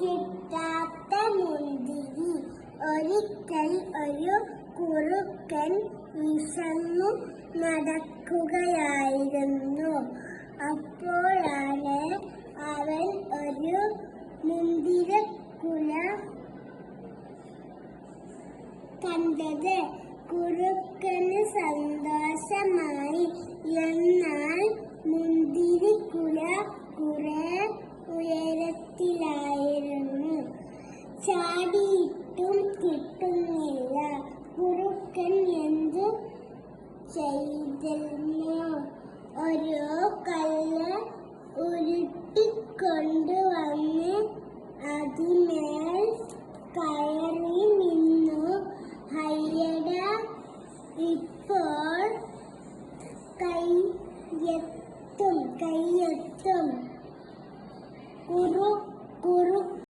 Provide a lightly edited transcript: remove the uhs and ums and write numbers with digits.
കിട്ടാത്ത മുന്തിരി. ഒരിക്കൽ ഒരു കുറുക്കൻ വിശന്നു നടക്കുകയായിരുന്നു. അപ്പോഴാണ് അവൻ ഒരു മുന്തിരിക്കുല കണ്ടത്. കുറുക്കന് സന്തോഷമായി. എന്നാൽ മുന്തിരിക്കുല കുറെ ഉയരത്തിലായിരുന്നു. ചാടിയിട്ടും കിട്ടുന്നില്ല. കുറുക്കൻ എന്തു ചെയ്തെന്നോ? ഒരു കല്ല് ഉരുട്ടിക്കൊണ്ടുവന്ന് അതിന്മേൽ കയറി